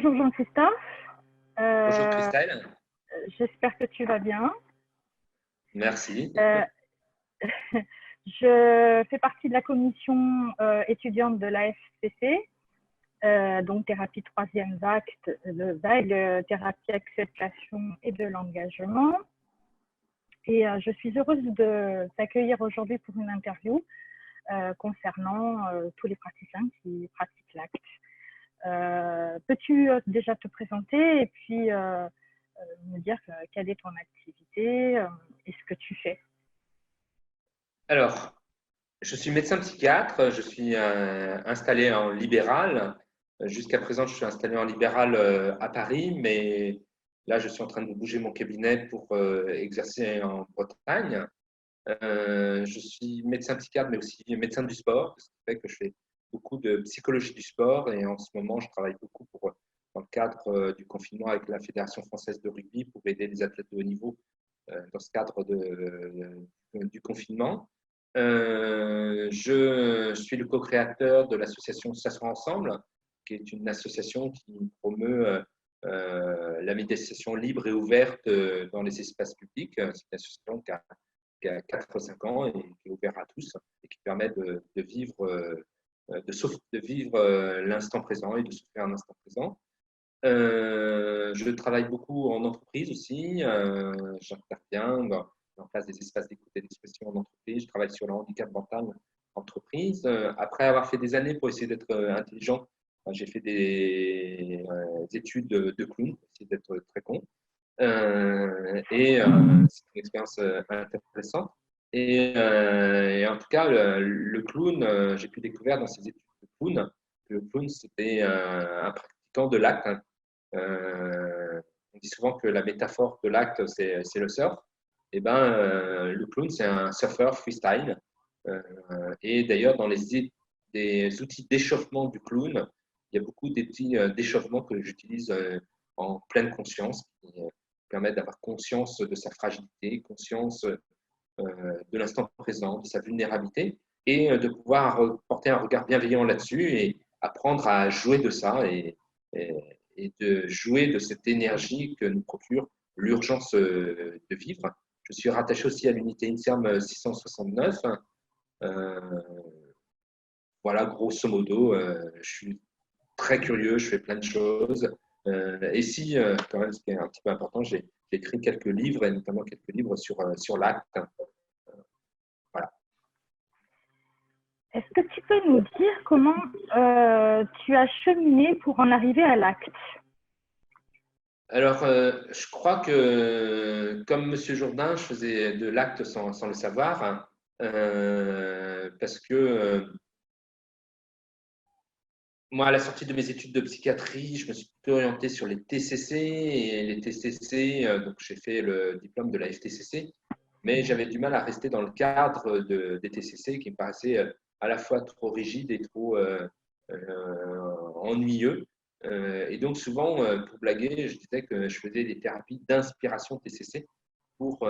Bonjour Jean-Christophe. Bonjour Euh, Christelle, J'espère que tu vas bien. merci. Euh, je fais partie de la commission étudiante de la FCC, donc thérapie troisième vague, thérapie acceptation et de l'engagement. Et je suis heureuse de t'accueillir aujourd'hui pour une interview concernant tous les praticiens qui pratiquent l'ACT. Peux-tu déjà te présenter et puis me dire quelle est ton activité et ce que tu fais? Alors, je suis médecin psychiatre, je suis installé en libéral. Jusqu'à présent, je suis installé en libéral à Paris, mais là, je suis en train de bouger mon cabinet pour exercer en Bretagne. Je suis médecin psychiatre, mais aussi médecin du sport, ce qui fait que je fais beaucoup de psychologie du sport et en ce moment, je travaille beaucoup dans le cadre du confinement avec la Fédération française de rugby pour aider les athlètes de haut niveau dans ce cadre du confinement. Je suis le co-créateur de l'association S'asseoir ensemble, qui est une association qui promeut la méditation libre et ouverte dans les espaces publics. C'est une association qui a 4 ou 5 ans et qui est ouverte à tous et qui permet de vivre, de vivre l'instant présent et de souffrir un instant présent. Je travaille beaucoup en entreprise aussi. J'interviens dans place des espaces d'écoute et d'expression en entreprise. Je travaille sur le handicap mental en entreprise. Après avoir fait des années pour essayer d'être intelligent, j'ai fait des études de clown, pour essayer d'être très con. C'est une expérience intéressante. Et en tout cas, le clown, j'ai pu découvrir dans ces études de clown que le clown, c'était un pratiquant de l'acte. On dit souvent que la métaphore de l'acte, c'est le surf. Et ben, le clown, c'est un surfeur freestyle. Euh, et d'ailleurs, dans des outils d'échauffement du clown, il y a beaucoup d'outils d'échauffement que j'utilise en pleine conscience, qui permettent d'avoir conscience de sa fragilité, conscience de l'instant présent, de sa vulnérabilité, et de pouvoir porter un regard bienveillant là-dessus et apprendre à jouer de ça et de jouer de cette énergie que nous procure l'urgence de vivre. Je suis rattaché aussi à l'unité INSERM 669. Euh, voilà, grosso modo, je suis très curieux, je fais plein de choses. Et si, quand même, ce qui est un petit peu important, j'ai écrit quelques livres, et notamment quelques livres sur l'acte. Voilà. Est-ce que tu peux nous dire comment tu as cheminé pour en arriver à l'acte? Alors, je crois que, comme Monsieur Jourdain, je faisais de l'acte sans le savoir, hein, parce que moi, à la sortie de mes études de psychiatrie, je me suis plutôt orienté sur les TCC et les TCC, donc j'ai fait le diplôme de la FTCC, mais j'avais du mal à rester dans le cadre des TCC qui me paraissaient à la fois trop rigides et trop ennuyeux. Et donc souvent, pour blaguer, je disais que je faisais des thérapies d'inspiration TCC pour,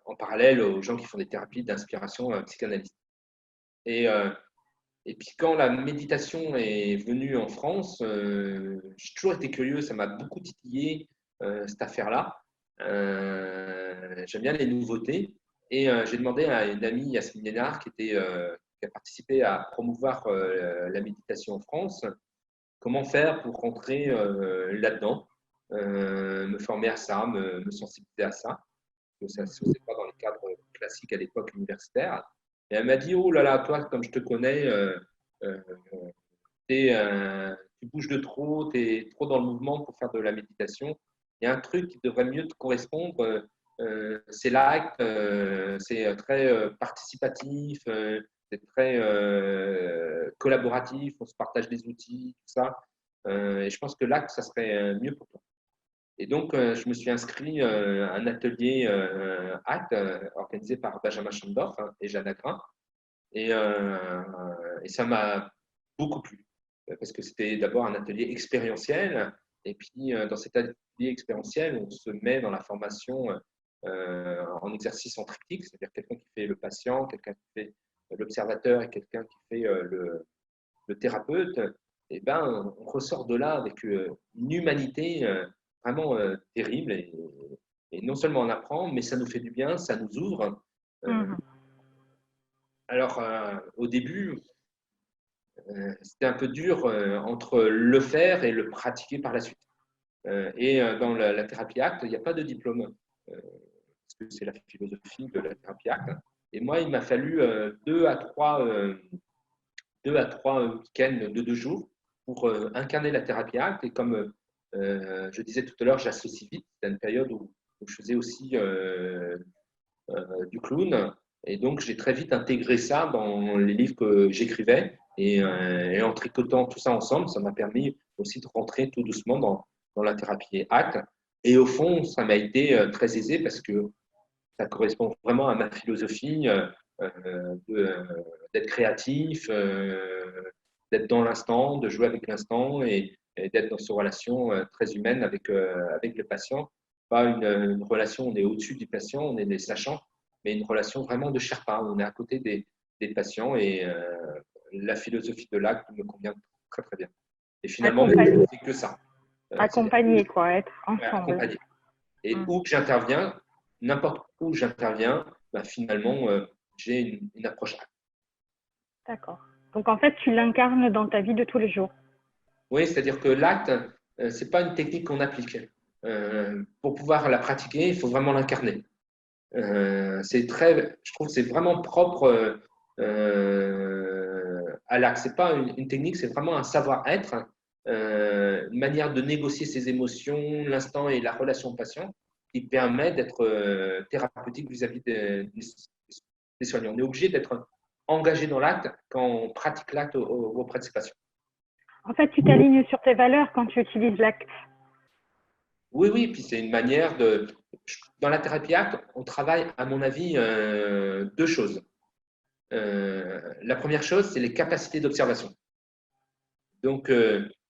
en parallèle aux gens qui font des thérapies d'inspiration psychanalyste. Et, euh, et puis quand la méditation est venue en France, j'ai toujours été curieux, ça m'a beaucoup titillé cette affaire-là. J'aime bien les nouveautés. Et j'ai demandé à une amie, Yasmine Lénard, qui a participé à promouvoir la méditation en France, comment faire pour rentrer là-dedans, me former à ça, me sensibiliser à ça, parce que ça ne se faisait pas dans les cadres classiques à l'époque universitaire. Et elle m'a dit, oh là là, toi, comme je te connais, euh, tu bouges de trop, tu es trop dans le mouvement pour faire de la méditation. Il y a un truc qui devrait mieux te correspondre, c'est l'acte, c'est très participatif, c'est très collaboratif, on se partage des outils, tout ça. Et je pense que l'acte, ça serait mieux pour toi. Et donc, je me suis inscrit à un atelier acte organisé par Benjamin Schandorf et Jeanne Agrin. Et ça m'a beaucoup plu, parce que c'était d'abord un atelier expérientiel. Et puis, dans cet atelier expérientiel, on se met dans la formation en exercice en triptyque, c'est-à-dire quelqu'un qui fait le patient, quelqu'un qui fait l'observateur et quelqu'un qui fait le thérapeute. et ben, on ressort de là avec une humanité vraiment terrible. Et non seulement on apprend, mais ça nous fait du bien, ça nous ouvre. Euh, Mhm. alors, au début, c'était un peu dur entre le faire et le pratiquer par la suite. Dans la thérapie ACT, il n'y a pas de diplôme, parce que c'est la philosophie de la thérapie ACT. Et moi, il m'a fallu 2 à 3 week-ends de 2 jours pour incarner la thérapie ACT. Et comme je disais tout à l'heure, j'associe vite. C'était une période où je faisais aussi du clown. Et donc, j'ai très vite intégré ça dans les livres que j'écrivais. Et en tricotant tout ça ensemble, ça m'a permis aussi de rentrer tout doucement dans la thérapie ACT. Et au fond, ça m'a été très aisé parce que ça correspond vraiment à ma philosophie d'être créatif, d'être dans l'instant, de jouer avec l'instant et d'être dans cette relation très humaine avec le patient. Pas une relation, on est au-dessus du patient, on est des sachants, mais une relation vraiment de Sherpa. On est à côté des patients et la philosophie de l'acte me convient très très bien. Et finalement, je Accompagner, ne fais que ça. C'est-à-dire accompagner, quoi, être ensemble. accompagner. Et Mhm. où que j'interviens, n'importe où j'interviens, ben, finalement, j'ai une approche acte. D'accord. Donc, en fait, tu l'incarnes dans ta vie de tous les jours. Oui, c'est-à-dire que l'acte, ce n'est pas une technique qu'on applique. Pour pouvoir la pratiquer, il faut vraiment l'incarner. Je trouve que c'est vraiment propre à l'acte. Ce n'est pas une technique, c'est vraiment un savoir-être, une manière de négocier ses émotions, l'instant et la relation patient qui permet d'être thérapeutique vis-à-vis des soignants. On est obligé d'être engagé dans l'acte quand on pratique l'acte auprès de ses patients. En fait, tu t'alignes sur tes valeurs quand tu utilises l'acte. Oui, oui, puis c'est une manière de. Dans la thérapie acte, on travaille, à mon avis, 2 choses. La première chose, c'est les capacités d'observation. Donc,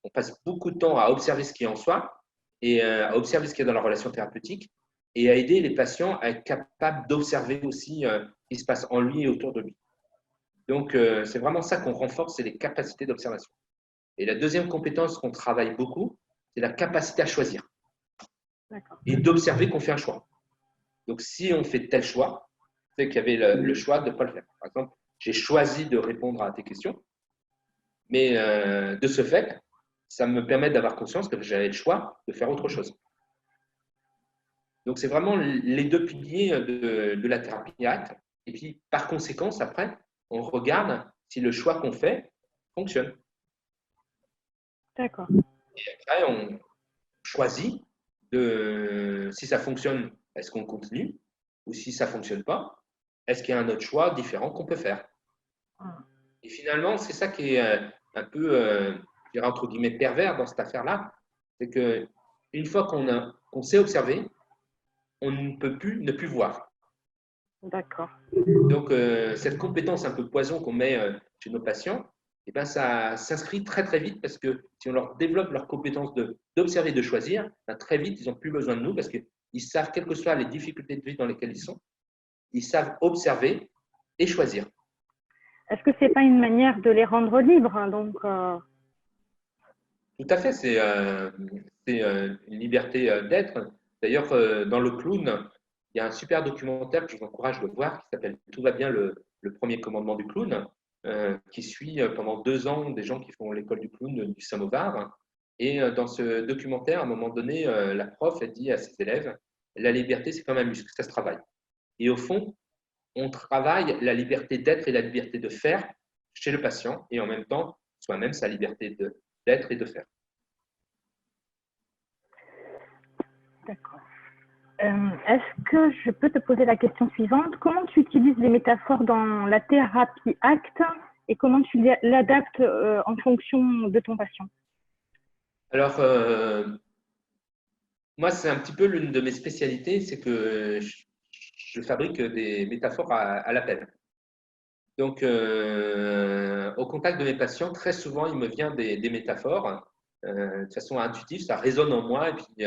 on passe beaucoup de temps à observer ce qui est en soi et à observer ce qui est dans la relation thérapeutique et à aider les patients à être capables d'observer aussi ce qui se passe en lui et autour de lui. Donc, c'est vraiment ça qu'on renforce, c'est les capacités d'observation. Et la deuxième compétence qu'on travaille beaucoup, c'est la capacité à choisir D'accord. et d'observer qu'on fait un choix. Donc, si on fait tel choix, c'est qu'il y avait le choix de ne pas le faire. Par exemple, j'ai choisi de répondre à tes questions, mais de ce fait, ça me permet d'avoir conscience que j'avais le choix de faire autre chose. Donc, c'est vraiment les 2 piliers de la thérapie acte. Et puis, par conséquence, après, on regarde si le choix qu'on fait fonctionne. D'accord. Après, on choisit si ça fonctionne, est-ce qu'on continue? Ou si ça ne fonctionne pas, est-ce qu'il y a un autre choix différent qu'on peut faire? Ah, Et finalement, c'est ça qui est un peu, je dirais entre guillemets, pervers dans cette affaire-là. C'est qu'une fois qu'on sait observer, on ne peut plus ne plus voir. d'accord. Donc, cette compétence un peu poison qu'on met chez nos patients, eh ben, ça s'inscrit très, très vite parce que si on leur développe leur compétence d'observer, de choisir, ben, très vite, ils n'ont plus besoin de nous parce qu'ils savent, quelles que soient les difficultés de vie dans lesquelles ils sont, ils savent observer et choisir. Est-ce que c'est pas une manière de les rendre libres, hein, donc, Tout à fait, c'est une liberté d'être. D'ailleurs, dans le clown, il y a un super documentaire que je vous encourage de voir qui s'appelle Tout va bien, le premier commandement du clown, qui suit pendant 2 ans des gens qui font l'école du clown du Samovar. Et dans ce documentaire, à un moment donné, la prof elle dit à ses élèves, la liberté, c'est comme un muscle, ça se travaille. Et au fond, on travaille la liberté d'être et la liberté de faire chez le patient et en même temps, soi-même, sa liberté d'être et de faire. d'accord. Est-ce que je peux te poser la question suivante? Comment tu utilises les métaphores dans la thérapie acte et comment tu l'adaptes en fonction de ton patient? Alors, moi, c'est un petit peu l'une de mes spécialités, c'est que je fabrique des métaphores à l'appel. Donc, au contact de mes patients, très souvent, il me vient des métaphores de façon intuitive, ça résonne en moi et puis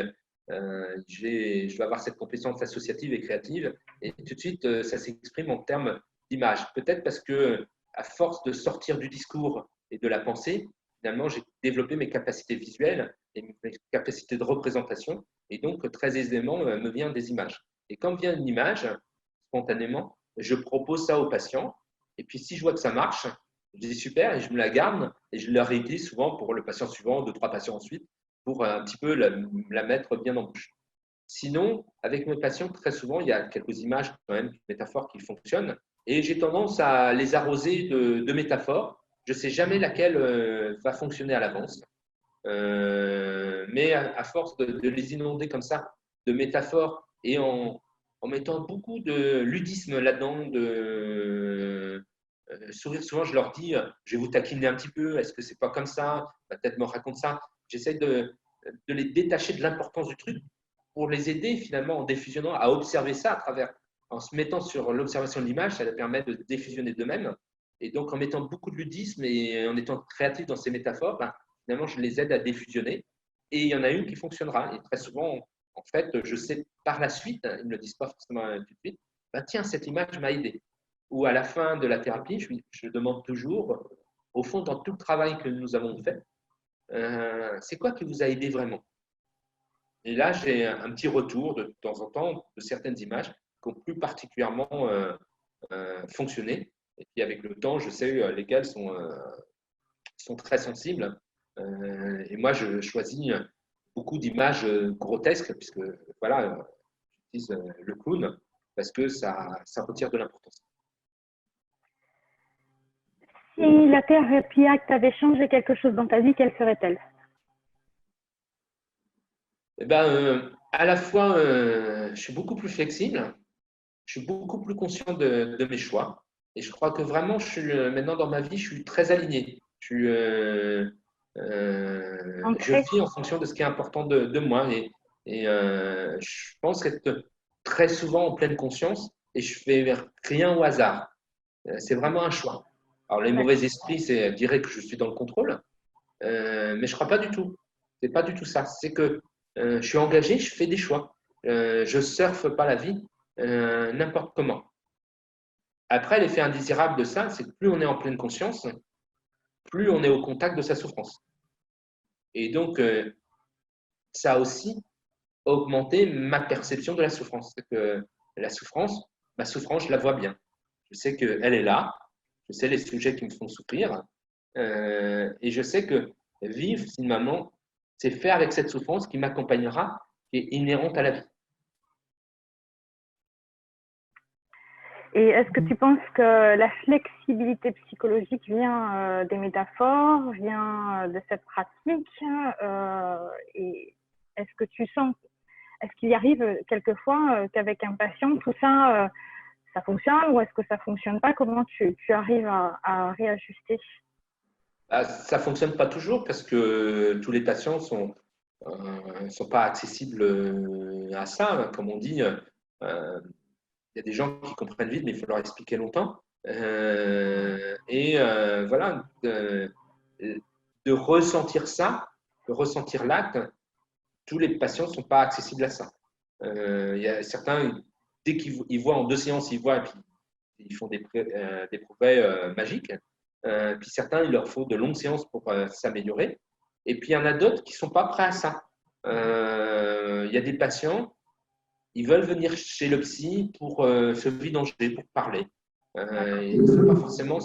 je vais avoir cette compétence associative et créative et tout de suite, ça s'exprime en termes d'image. Peut-être parce que, à force de sortir du discours et de la pensée, finalement, j'ai développé mes capacités visuelles et mes capacités de représentation. Et donc, très aisément, me vient des images. Et quand vient une image, spontanément, je propose ça aux patients. Et puis, si je vois que ça marche, je dis super, et je me la garde et je la réutilise souvent pour le patient suivant, 2, 3 patients ensuite, pour un petit peu la mettre bien en bouche. Sinon, avec mes patients, très souvent, il y a quelques images, quand même, métaphores qui fonctionnent. Et j'ai tendance à les arroser de métaphores. Je ne sais jamais laquelle va fonctionner à l'avance. Mais à force de les inonder comme ça, de métaphores, et en mettant beaucoup de ludisme là-dedans, de sourire, souvent je leur dis, je vais vous taquiner un petit peu, est-ce que c'est pas comme ça? Peut-être me raconte ça. J'essaie de les détacher de l'importance du truc pour les aider finalement en défusionnant à observer ça à travers, en se mettant sur l'observation de l'image, ça leur permet de défusionner d'eux-mêmes. Et donc en mettant beaucoup de ludisme et en étant créatif dans ces métaphores, ben, finalement je les aide à défusionner. Et il y en a une qui fonctionnera. Et très souvent, en fait, je sais par la suite, ils ne me le disent pas forcément tout de suite, ben, tiens, cette image m'a aidé. Ou à la fin de la thérapie, je demande toujours, au fond, dans tout le travail que nous avons fait, c'est quoi qui vous a aidé vraiment? Et là, j'ai un petit retour de temps en temps de certaines images qui ont plus particulièrement fonctionné. Et puis avec le temps, je sais lesquelles sont très sensibles. Et moi, je choisis beaucoup d'images grotesques, puisque voilà, j'utilise le clown, parce que ça retire de l'importance. Si la thérapie ACT avait changé quelque chose dans ta vie, quelle serait-elle? Eh ben, à la fois, je suis beaucoup plus flexible, je suis beaucoup plus conscient de mes choix. Et je crois que vraiment, je suis, maintenant dans ma vie, je suis très aligné. Je Ancrée? vis en fonction de ce qui est important de moi. Et je pense être très souvent en pleine conscience et je fais rien au hasard. C'est vraiment un choix. Alors, les mauvais esprits diraient que je suis dans le contrôle, mais je ne crois pas du tout. C'est pas du tout ça. C'est que je suis engagé, je fais des choix. Je surfe pas la vie n'importe comment. Après, l'effet indésirable de ça, c'est que plus on est en pleine conscience, plus on est au contact de sa souffrance. Et donc, ça a aussi augmenté ma perception de la souffrance. C'est que la souffrance, ma souffrance, je la vois bien. Je sais qu'elle est là, je sais les sujets qui me font souffrir, et je sais que vivre, finalement, c'est faire avec cette souffrance qui m'accompagnera, qui est inhérente à la vie. Et est-ce que tu penses que la flexibilité psychologique vient des métaphores, vient de cette pratique et est-ce que tu sens, est-ce qu'il y arrive quelquefois qu'avec un patient, tout ça, ça fonctionne ou est-ce que ça ne fonctionne pas? Comment tu arrives à réajuster? Ça ne fonctionne pas toujours parce que tous les patients sont pas accessibles à ça. Comme on dit, il y a des gens qui comprennent vite, mais il faut leur expliquer longtemps. Voilà, de ressentir ça, de ressentir l'acte, tous les patients ne sont pas accessibles à ça. Il y a certains, dès qu'ils voient en 2 séances, ils voient et puis ils font des progrès magiques. Puis certains, il leur faut de longues séances pour s'améliorer. Et puis il y en a d'autres qui ne sont pas prêts à ça. Il y a des patients, ils veulent venir chez le psy pour se vidanger, pour parler. Ils ne sont pas forcément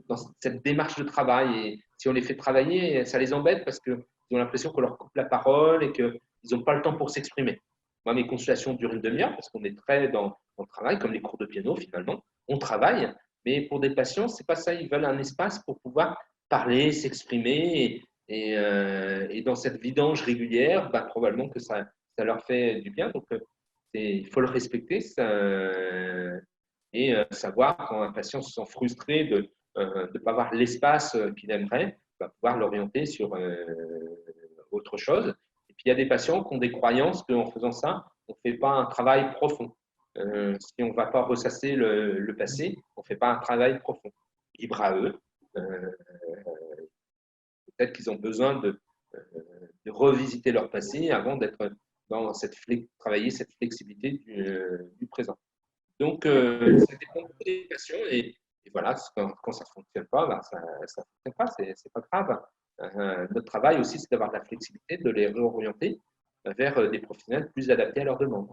dans cette démarche de travail. Et si on les fait travailler, ça les embête parce qu'ils ont l'impression qu'on leur coupe la parole et qu'ils n'ont pas le temps pour s'exprimer. Moi, mes consultations durent une demi-heure parce qu'on est très dans le travail, comme les cours de piano finalement. On travaille, mais pour des patients, ce n'est pas ça. Ils veulent un espace pour pouvoir parler, s'exprimer. Et dans cette vidange régulière, bah, probablement que ça leur fait du bien. Donc, il faut le respecter et savoir quand un patient se sent frustré de ne pas avoir l'espace qu'il aimerait, va pouvoir l'orienter sur autre chose. Et puis il y a des patients qui ont des croyances qu'en faisant ça, on ne fait pas un travail profond. Si on ne va pas ressasser le passé, on ne fait pas un travail profond. Libre à eux. Peut-être qu'ils ont besoin de revisiter leur passé avant d'être dans travailler cette flexibilité du présent. Donc, ça dépend des patients et voilà, quand ça ne fonctionne pas, ben, ça ne fonctionne pas, c'est pas grave. Notre travail aussi, c'est d'avoir de la flexibilité, de les réorienter vers des professionnels plus adaptés à leurs demandes.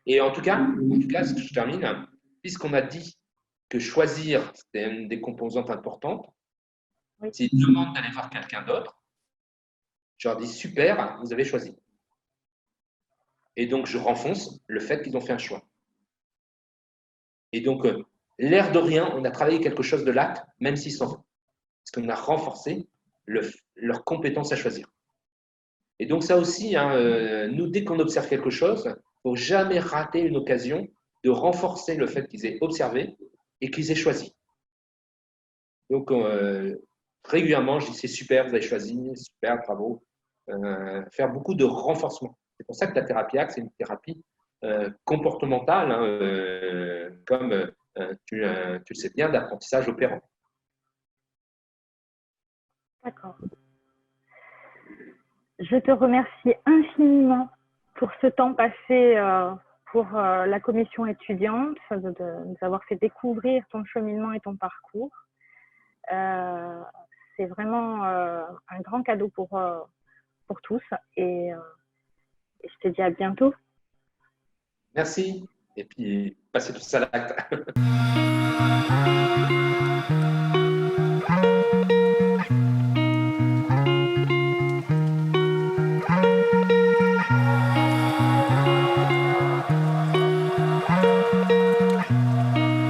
Et en tout cas, ce que je termine, puisqu'on a dit que choisir, c'était une des composantes importantes, Oui. s'ils demandent d'aller voir quelqu'un d'autre, je leur dis super, vous avez choisi. Et donc, je renfonce le fait qu'ils ont fait un choix. Et donc, l'air de rien, on a travaillé quelque chose de l'acte, même s'ils s'en vont. Parce qu'on a renforcé leur compétence à choisir. Et donc, ça aussi, nous, dès qu'on observe quelque chose, il ne faut jamais rater une occasion de renforcer le fait qu'ils aient observé et qu'ils aient choisi. Donc, régulièrement, je dis c'est super, vous avez choisi, super, bravo. Faire beaucoup de renforcement. C'est pour ça que la thérapie ACT, c'est une thérapie comportementale, comme tu le sais bien, d'apprentissage opérant. D'accord. Je te remercie infiniment pour ce temps passé pour la commission étudiante, de nous avoir fait découvrir ton cheminement et ton parcours. C'est vraiment un grand cadeau pour tous et je te dis à bientôt. Merci. Et puis, passez tout ça à l'acte.